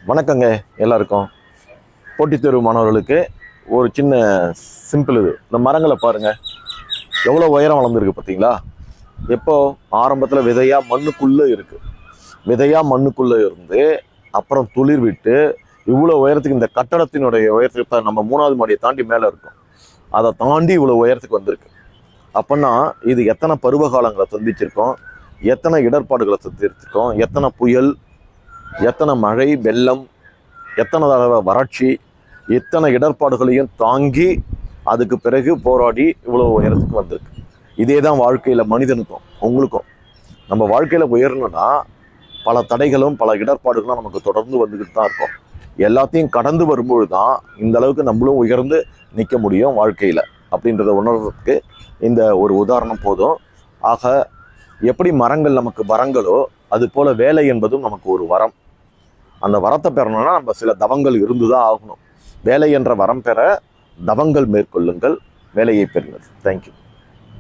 வணக்கங்க எல்லாருக்கும். போட்டித் தேர்வு மாணவர்களுக்கு ஒரு சின்ன சிம்பிள். இந்த மரங்களை பாருங்கள், எவ்வளோ உயரம் வளர்ந்துருக்கு பார்த்தீங்களா? எப்போ ஆரம்பத்தில் விதையாக மண்ணுக்குள்ளே இருக்குது. விதையாக மண்ணுக்குள்ளே இருந்து அப்புறம் துளிர் விட்டு இவ்வளோ உயரத்துக்கு, இந்த கட்டடத்தினுடைய உயரத்துக்கு நம்ம 3வது மாடியை தாண்டி மேலே இருக்கும், அதை தாண்டி இவ்வளோ உயரத்துக்கு வந்திருக்கு. அப்படின்னா இது எத்தனை பருவகாலங்களை சந்திச்சிருக்கோம், எத்தனை இடர்பாடுகளை சந்திச்சிருக்கோம், எத்தனை புயல், எத்தனை மழை வெள்ளம், எத்தனை தடவை வறட்சி, எத்தனை இடர்பாடுகளையும் தாங்கி அதுக்கு பிறகு போராடி இவ்வளோ உயரத்துக்கு வந்திருக்கு. இதே தான் வாழ்க்கையில் மனிதனுக்கும் உங்களுக்கும். நம்ம வாழ்க்கையில் உயரணும்னா பல தடைகளும் பல இடர்பாடுகளும் நமக்கு தொடர்ந்து வந்துக்கிட்டு தான் இருக்கும். எல்லாத்தையும் கடந்து வரும்பொழுது தான் இந்த அளவுக்கு நம்மளும் உயர்ந்து நிற்க முடியும் வாழ்க்கையில். அப்படின்றத உணர்றதுக்கு இந்த ஒரு உதாரணம் போதும். ஆக எப்படி மரங்கள் நமக்கு வரங்களோ அது போல் வேலை என்பதும் நமக்கு ஒரு வரம். அந்த வரத்தை பெறணும்னா நம்ம சில தவங்கள் இருந்துதான் ஆகணும். வேலை என்ற வரம் பெற தவங்கள் மேற்கொள்ளுங்கள், வேலையை பெறுங்கள். தேங்க்யூ.